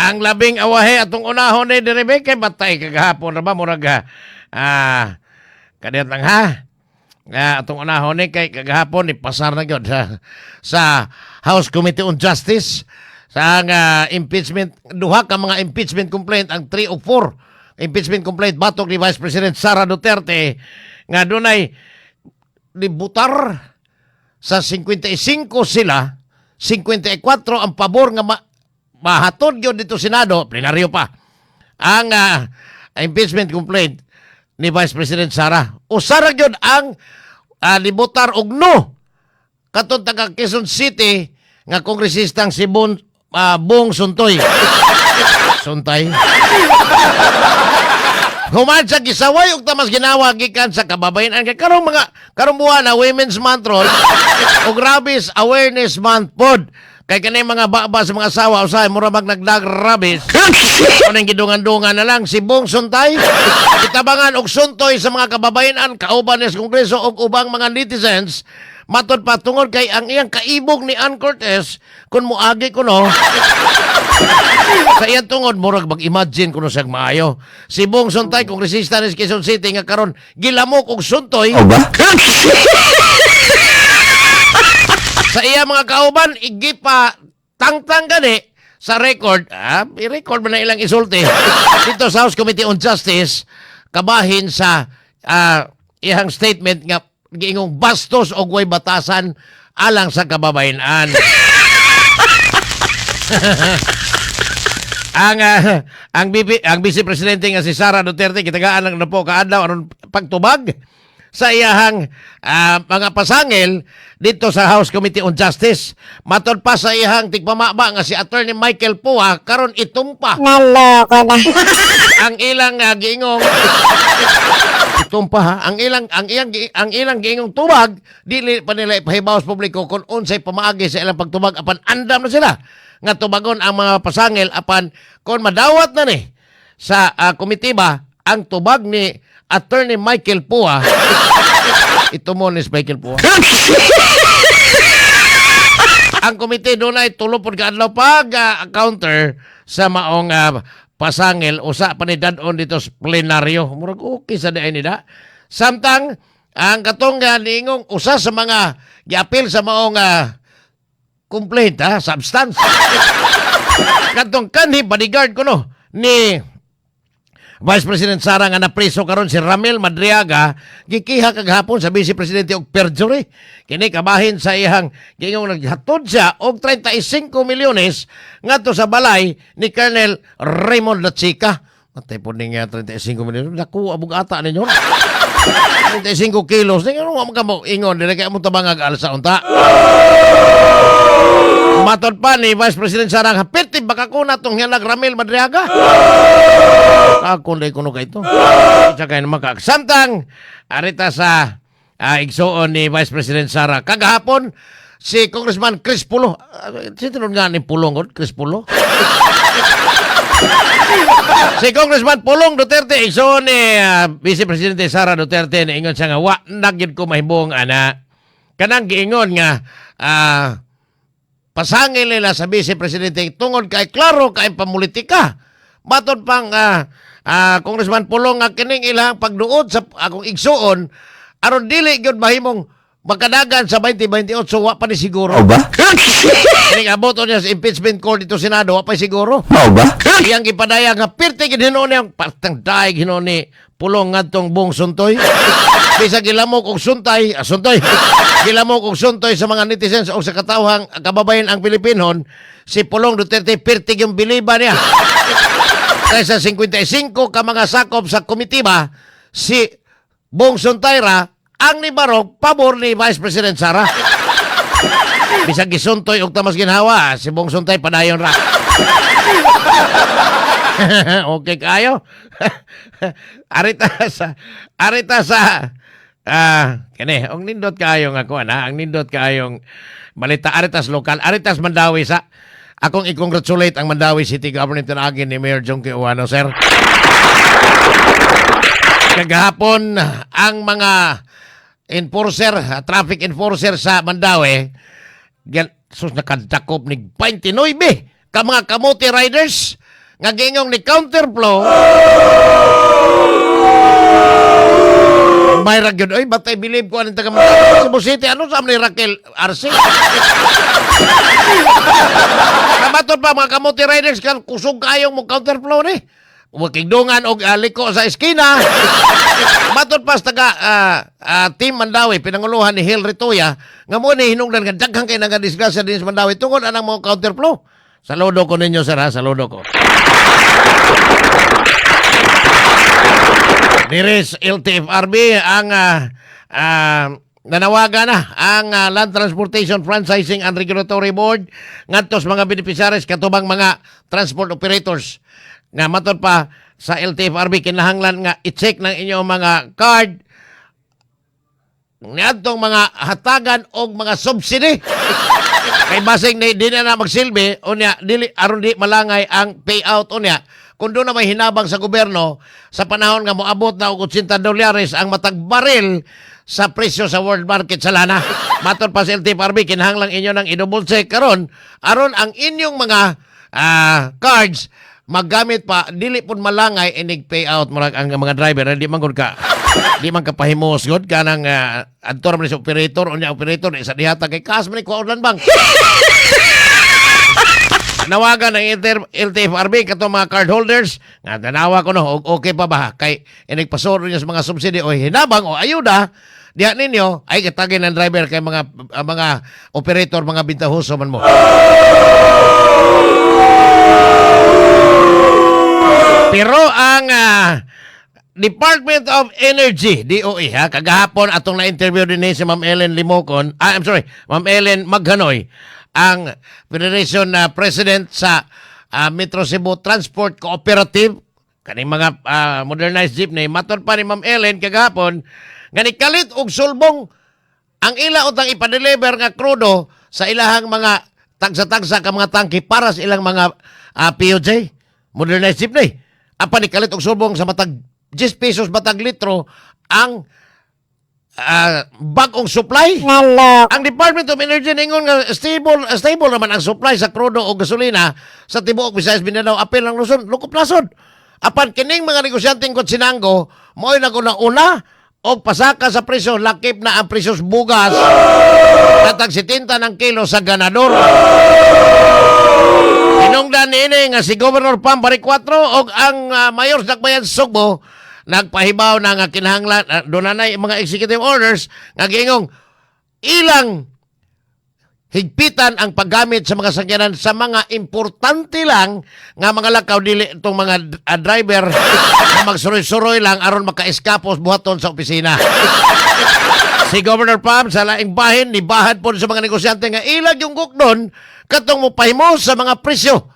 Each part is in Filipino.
Ang labing awahe atong unahon ni diribe kay batay kagahapon ra ba murag kadiyat lang ha. Atong unahon ni kay kagahapon ni pasar na gyud sa House Committee on Justice sa impeachment, duha ka mga impeachment complaint, ang 3 o 4 impeachment complaint batok ni Vice President Sara Duterte nga dunay libutar sa 55 sila, 54 ang pabor nga mahatod gyud dito Senado, plenaryo pa ang impeachment complaint ni Vice President Sara. Usara gyud ang libutar og no katong taga Quezon City nga kongresistang si Bong Suntoy. Suntay. Human sa gisaway ug tamas ginawa gikan sa kababayen kay karong buwan na Women's Month ron ug Rabies Awareness Month pod. Kay kanay mga baba sa mga asawa usahay mura mag nagdag-rabies. Kuning gidungan-dungan na lang si Bong Suntay. Kitabangan og suntoy sa mga kababayan kauban sa Kongreso ug ubang mga netizens. Matod pa tungod kay ang iyang kaibog ni Ann Cortez kung muagi ko no. Sa iyang tungod murag mag-imagine kuno siyang maayo. Si Bong Suntay kongresista ni Quezon City nga karon gilamok og suntoy. O ba? Sa iya mga kauban igipa tangtang gani sa record, i-record man na ilang isulti dito sa House Committee on Justice kabahin sa iyang statement nga giingong bastos o way batasan alang sa kababayan-an. ang Vice Presidente nga si Sara Duterte kitagaan lang na po kaadlaw aron pagtubag sa iyahang mga pasangil dito sa House Committee on Justice. Matod pa sa iyahang tigpamaba nga si Attorney Michael Pua karon itumpa. Naloko na. Ang ilang giingong itumpa ha. Ang ilang giingong tubag dili pa nila ipahibaw sa publiko kung unsay pamaagi sa ilang pagtubag apan andam na sila nga tubagon ang mga pasangil apan kung madawat na ni sa komitiba ang tubag ni Attorney Michael Pua. Ito mo ni Michael Pua. Ang komite doon ay tulupod kaadlaw pag-counter sa maong pasangil usa pa ni dadon dito sa plenaryo. Murag okay sa diay nila. Samtang ang katong niingong usa sa mga giapil sa maong complaint substance. Katong kanhi bodyguard ko no ni Vice President Sara nga napriso karon si Ramel Madriaga gikiha kagahapon sa Vice Presidente og perjury. Kini kabahin sa iyang gingong naghatod siya og 35 milyones ngadto sa balay ni Colonel Raymond Lachica. Matay po ning 35 milyones. Naku abog ata ninyo. 35 kilos. Ano mo ka mo ingon dili kay mo tabangag alsa unta. Matod pa ni Vice President Sara nga perti baka ko na tong hilag Ramel Madriaga. Ako na ikuno ka ito. Tsaka yung makaksamtang arita sa igsoon ni Vice President Sara. Kagahapon, si Congressman Chris Pulo. Sinunod nga ni Pulong, Chris Pulo. Si Congressman Pulong Duterte, igsoon ni Vice Presidente Sara Duterte, na ingon siya nga, wa nagyod ko mahibong ana. Kanang giingon nga, pasangil nila sa Vice Presidente tungod kay klaro kay pamulitika. Matod pang Congressman Pulong nga kining ilang pagduod sa akong igsuon aron dili gyud mahimong magkadagan sa 2028 wa pa ni siguro. O ba? Kining aboto niya sa impeachment court dito Senado wa pa siguro. O ba? Iyang gipadaya nga pirti gid hinuon ang partang daig hinuon ni Pulong ngadtong Bong Suntoy. Bisa gilamok og suntay, gilamok og suntoy sa mga netizens o sa katawhang kababayan ang Pilipinon, si Pulong Duterte pirti yung biliba niya. Kaysa 55 ka mga sakop sa komitiba, si Bong Suntayra ang nibarog pabor ni Vice President Sara. Bisag gisuntoy og tamas ginhawa, si Bong Suntay padayon ra. Okay kayo? arita sa kani, ang nindot kayong ako ang nindot kayong malita aritas lokal, aritas Mandawi sa akong i-congratulate ang Mandawi City Government tinagin ni Mayor Jonky Uwano, sir. Kagahapon ang mga enforcer, traffic enforcer sa Mandawi, sus nakadakop ni 29 ka mga kamote riders nga gingong ni counterflow. May ragyod, oy, batay bilib ko anong taga Cebu City. Ano sa ni Raquel Arce? Kamatod pa mga kamuti riders kan kusog kayong mo counterflow ni. Wakigdungan og liko sa eskina. Matod pa taga Team Mandawi pinanguluhan ni Hil Ritoya nga mo ni hinungdan nga daghang kay nga disgrasya din sa Mandawi tungod anang mga counterflow. Saludo ko ninyo sir ha, saludo ko. Diris LTFRB ang nanawagan na ang Land Transportation Franchising and Regulatory Board ngadto sa mga beneficiaries katubang mga transport operators nga matod pa sa LTFRB kinahanglan nga i-check ng inyong mga card niadtong mga hatagan og mga subsidy kay basig na di na magsilbi unya dili aron di malangay ang payout unya kung doon na may hinabang sa gobyerno sa panahon nga moabot na og $80 ang matag baril sa presyo sa world market sa lana. Matod pa sa LTFRB, kinahanglang inyo ng i-double check karon aron ang inyong mga cards maggamit pa dili pud malangay inig payout murag ang mga driver di man gud ka di man ka pahimos gud kanang adtor man sa operator unya operator isa dihata kay kas man ko Orlan Bank. Nawagan ng LTFRB kato mga card holders nga tanawa ko no okay pa ba kay inig pasoro niya sa mga subsidy o hinabang o ayuda diha ninyo ay kitagin ng driver kay mga operator mga bintahoso man mo. Pero ang Department of Energy, DOE, ha, kagahapon atong na-interview din si Ma'am Ellen Limocon, Ma'am Ellen Maghanoy, ang Federation President sa Metro Cebu Transport Cooperative, kaning mga modernized jeepney. Matod pa ni Ma'am Ellen kagahapon, nga nikalit og sulbong ang ila utang ipadeliver nga krudo sa ilahang mga tagsa-tagsa ka mga tangke para sa ilang mga POJ, modernized jeepney. Apa nikalit og sulbong sa matag 10 pesos batag litro ang bagong supply. Hello. Ang Department of Energy ningon nga stable naman ang supply sa krudo o gasolina sa tibuok Visayas Mindanao apil ang Luzon lukop nasod. Apan kining mga negosyanteng Kotsinango mo'y naguna-una o pasaka sa presyo lakip na ang presyo bugas natag 70 ng kilo sa ganador. Hinungdan niini nga si Governor Pam Bariccuatro o ang Mayor sa Dakbayan Sugbo nagpahibaw na nga kinahanglan dunanay mga executive orders nga gingong ilang higpitan ang paggamit sa mga sakyanan sa mga importante lang nga mga lakaw dili itong mga driver na magsuroy-suroy lang aron maka-eskapos buhaton sa opisina. Si Governor Pam sa laing bahin ni bahad po sa mga negosyante nga ilag yung gukdon katong mopahimo sa mga presyo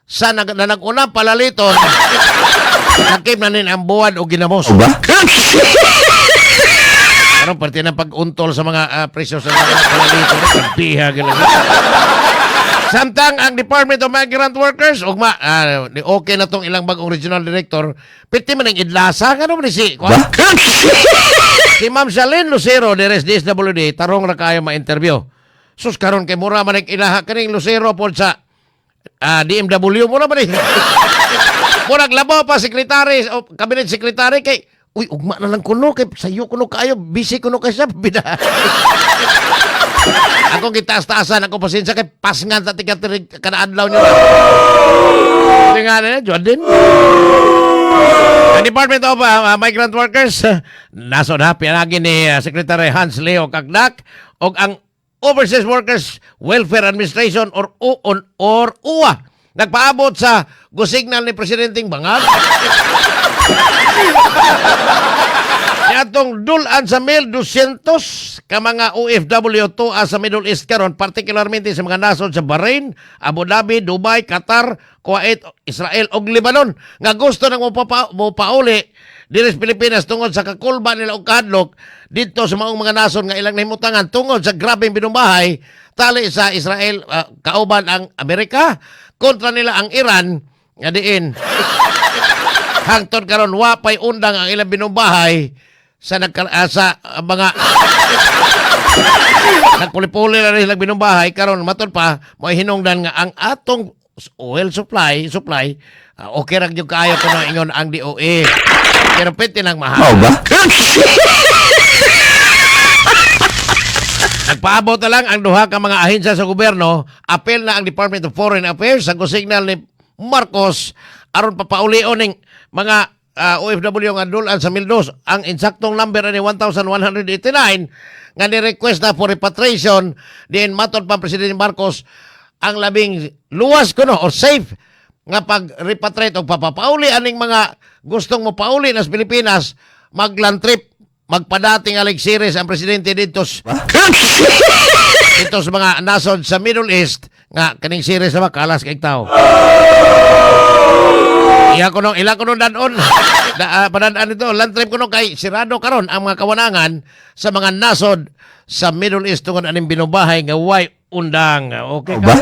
sa nag-una palaliton nakip na nin ang buwan o ginamos. Karon parte ng pag-untol sa mga presyo sa mga palaliton biha galang. Samtang ang Department of Migrant Workers ugma okay na tong ilang bagong regional director piti man ang idlasa ngano man si si Ma'am Shalene Lucero deres DSWD tarong ra kayo ma-interview. Sus karon kay mura man ilaha kaning Lucero pod sa DMW mura man murag labaw pa secretary o cabinet secretary kay uy ugma na lang kuno kay sayo kuno kayo busy kuno kay sa bida. Ako kitaas-taasan ako pasensya kay pasngan ta tika kada adlaw niyo. Tingan na Jordan. Ang Department of Migrant Workers nasod ha pinagi ni Secretary Hans Leo Cagnac og ang Overseas Workers Welfare Administration or UWA nagpaabot sa gusignal ni Presidenteng Bangag. Atong dulan sa 1,200 ka mga OFW to sa Middle East karon particularmente sa mga nasod sa Bahrain, Abu Dhabi, Dubai, Qatar, Kuwait, Israel ug Lebanon nga gusto nang mopauli diri sa Pilipinas tungod sa kakulba nila og kahadlok dito sa maong mga nasod nga ilang nahimutangan tungod sa grabeng binumbahay tali sa Israel kauban ang Amerika kontra nila ang Iran nga diin hangtod karon wa pay undang ang ilang binumbahay sa mga nagpuli-puli na rin binumbahay karon matud pa mo hinungdan nga ang atong oil supply, okay ra gyud kaayo kuno ingon ang DOE. Pero pwede nang mahal. Mao ba? Nagpaabot na lang ang duha ka mga ahensya sa gobyerno, apel na ang Department of Foreign Affairs sa signal ni Marcos aron papaulion ning mga OFW nga dulan sa Mildos. Ang insaktong number ni 1,189 nga ni-request na for repatriation din matod pa Presidente Marcos ang labing luwas kuno or safe nga pag-repatriate o papapauli aning mga gustong mo pauli nas Pilipinas, mag-land trip, magpadating alig series ang presidente dito sa mga nasod sa Middle East nga kaning series sa makalas kay tao. Ila ko nung danon padadaan ito land trip ko nung kay sirado karon ang mga kawanangan sa mga nasod sa Middle East tungod aning binubahay nga way undang. Okay ka?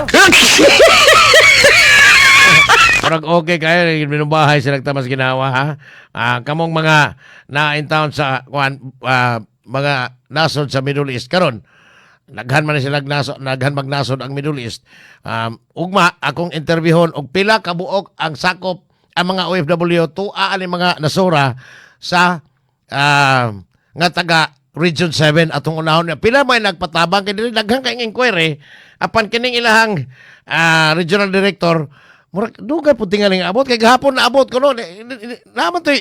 Parang okay kayo, binubahay sila tamas ginawa, ha? Kamong mga na-in town sa mga nasod sa Middle East karon. Naghan man sila naghan magnasod ang Middle East. Ugma, akong interviewon og pila kabuok ang sakop ang mga OFW tuaa ni mga nasura sa nga taga Region 7 atong unahon. Pila may nagpatabang kay dili daghang kay inquiry apan kining ilahang regional director murag dugay pud tingaling abot kay gahapon na abot kuno naman to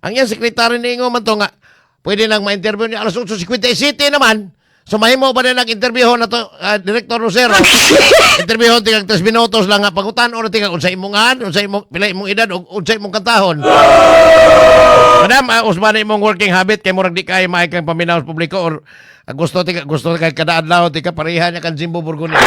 ang yan sekretary ni ingo man to nga pwede nang ma-interview ni alas 8:57 naman. So mahimo ba na nag-interview na to Director Rosero? Interview tingag 3 minutos lang nga pangutan o tingag unsay imongan, unsay imong pila imong edad ug unsay imong kantahon. Madam, usman imong working habit kay murag di kay maay kang paminaw sa publiko or gusto kay kada adlaw tika pareha niya kan Jimbo Burgoni.